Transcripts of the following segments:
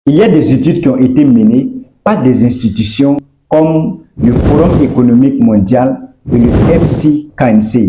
Il y a des études qui ont été menées par des institutions comme le Forum économique mondial et le McKinsey,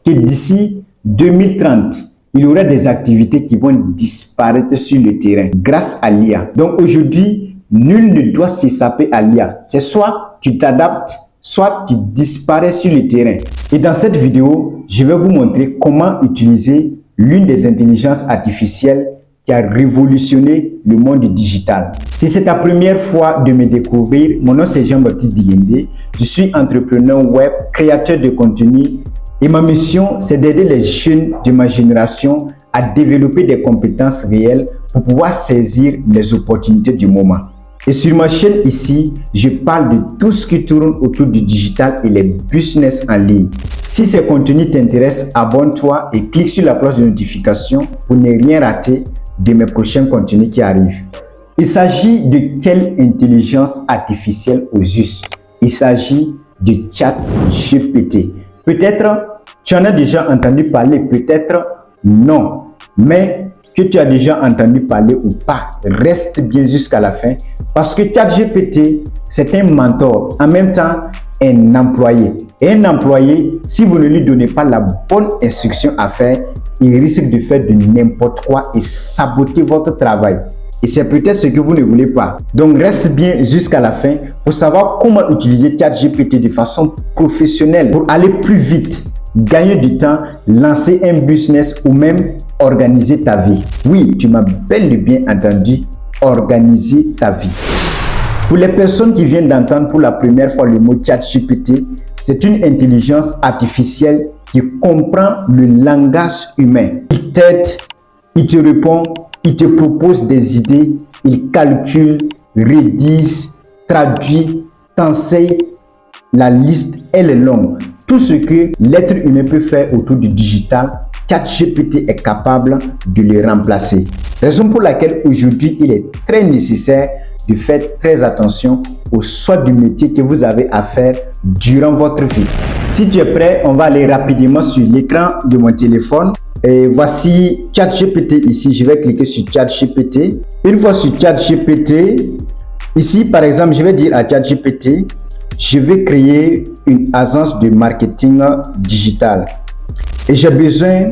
que d'ici 2030, il y aura des activités qui vont disparaître sur le terrain grâce à l'IA. Donc aujourd'hui, nul ne doit s'échapper à l'IA. C'est soit tu t'adaptes, soit tu disparais sur le terrain. Et dans cette vidéo, je vais vous montrer comment utiliser l'une des intelligences artificielles qui a révolutionné le monde digital. Si c'est ta première fois de me découvrir, mon nom c'est Jean-Baptiste Diende. Je suis entrepreneur web, créateur de contenu et ma mission c'est d'aider les jeunes de ma génération à développer des compétences réelles pour pouvoir saisir les opportunités du moment. Et sur ma chaîne ici, je parle de tout ce qui tourne autour du digital et les business en ligne. Si ce contenu t'intéresse, abonne-toi et clique sur la cloche de notification pour ne rien rater de mes prochains contenus qui arrivent. Il s'agit de quelle intelligence artificielle au juste? Il s'agit de ChatGPT. Peut-être tu en as déjà entendu parler, peut-être non, mais que tu as déjà entendu parler ou pas, reste bien jusqu'à la fin parce que ChatGPT, c'est un mentor, en même temps un employé. Et un employé, si vous ne lui donnez pas la bonne instruction à faire, il risque de faire de n'importe quoi et saboter votre travail. Et c'est peut-être ce que vous ne voulez pas. Donc reste bien jusqu'à la fin pour savoir comment utiliser ChatGPT de façon professionnelle pour aller plus vite, gagner du temps, lancer un business ou même organiser ta vie. Oui, tu m'as bel et bien entendu, organiser ta vie. Pour les personnes qui viennent d'entendre pour la première fois le mot ChatGPT, c'est une intelligence artificielle qui comprend le langage humain. Il t'aide, il te répond, il te propose des idées, il calcule, rédige, traduit, t'enseigne. La liste, elle est longue. Tout ce que l'être humain peut faire autour du digital, ChatGPT est capable de le remplacer. Raison pour laquelle aujourd'hui, il est très nécessaire de faire très attention au choix du métier que vous avez à faire durant votre vie. Si tu es prêt, on va aller rapidement sur l'écran de mon téléphone. Et voici ChatGPT ici. Je vais cliquer sur ChatGPT. Une fois sur ChatGPT, ici par exemple, je vais dire à ChatGPT, je vais créer une agence de marketing digital. Et j'ai besoin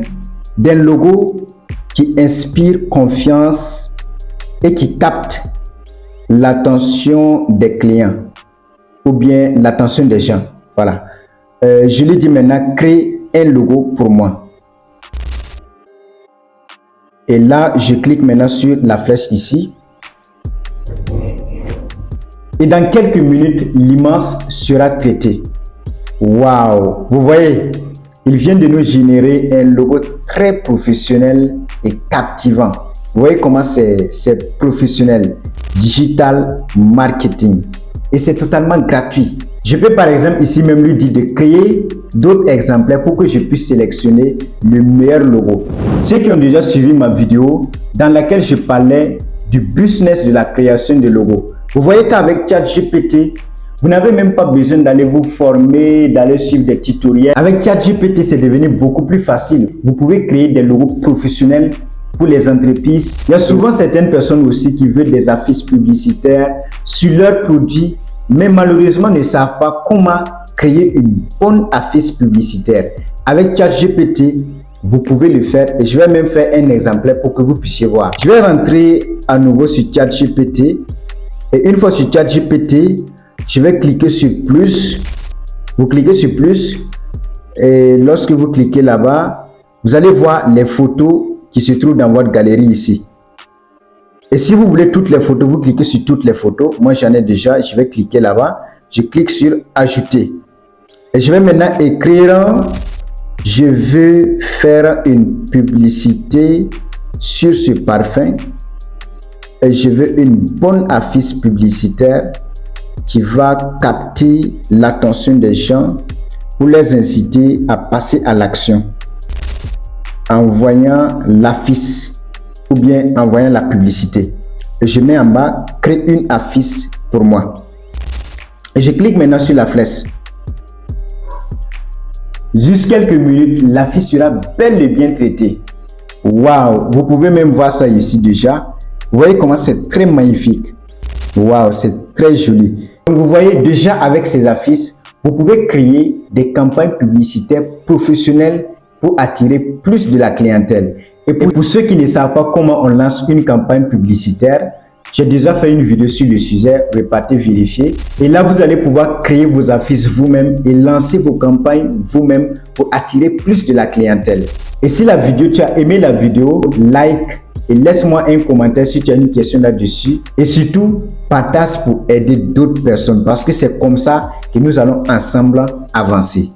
d'un logo qui inspire confiance et qui capte l'attention des clients ou bien l'attention des gens. Voilà. Je lui dis maintenant, crée un logo pour moi. Et là, je clique maintenant sur la flèche ici. Et dans quelques minutes, l'image sera traitée. Waouh! Vous voyez, il vient de nous générer un logo très professionnel et captivant. Vous voyez comment c'est professionnel. Digital marketing. Et c'est totalement gratuit. Je peux par exemple ici même lui dire de créer d'autres exemplaires pour que je puisse sélectionner le meilleur logo. Ceux qui ont déjà suivi ma vidéo dans laquelle je parlais du business de la création de logos. Vous voyez qu'avec ChatGPT, vous n'avez même pas besoin d'aller vous former, d'aller suivre des tutoriels. Avec ChatGPT, c'est devenu beaucoup plus facile. Vous pouvez créer des logos professionnels pour les entreprises. Il y a souvent certaines personnes aussi qui veulent des affiches publicitaires sur leurs produits, mais malheureusement ne savent pas comment créer une bonne affiche publicitaire. Avec ChatGPT, vous pouvez le faire et je vais même faire un exemplaire pour que vous puissiez voir. Je vais rentrer à nouveau sur ChatGPT et une fois sur ChatGPT, je vais cliquer sur plus. Vous cliquez sur plus et lorsque vous cliquez là-bas, vous allez voir les photos qui se trouvent dans votre galerie ici. Et si vous voulez toutes les photos, vous cliquez sur toutes les photos. Moi, j'en ai déjà. Je vais cliquer là-bas. Je clique sur ajouter. Et je vais maintenant écrire, je veux faire une publicité sur ce parfum. Et je veux une bonne affiche publicitaire qui va capter l'attention des gens pour les inciter à passer à l'action en voyant l'affiche ou bien en voyant la publicité. Et je mets en bas, crée une affiche pour moi. Et je clique maintenant sur la flèche. Juste quelques minutes, l'affiche sera bel et bien traitée. Waouh! Vous pouvez même voir ça ici déjà. Vous voyez comment c'est très magnifique. Waouh, c'est très joli. Donc, vous voyez déjà avec ces affiches, vous pouvez créer des campagnes publicitaires professionnelles pour attirer plus de la clientèle. Et pour ceux qui ne savent pas comment on lance une campagne publicitaire, j'ai déjà fait une vidéo sur le sujet, repartez vérifier. Et là, vous allez pouvoir créer vos affiches vous-même et lancer vos campagnes vous-même pour attirer plus de la clientèle. Et si la vidéo, tu as aimé la vidéo, like et laisse-moi un commentaire si tu as une question là-dessus. Et surtout, partage pour aider d'autres personnes parce que c'est comme ça que nous allons ensemble avancer.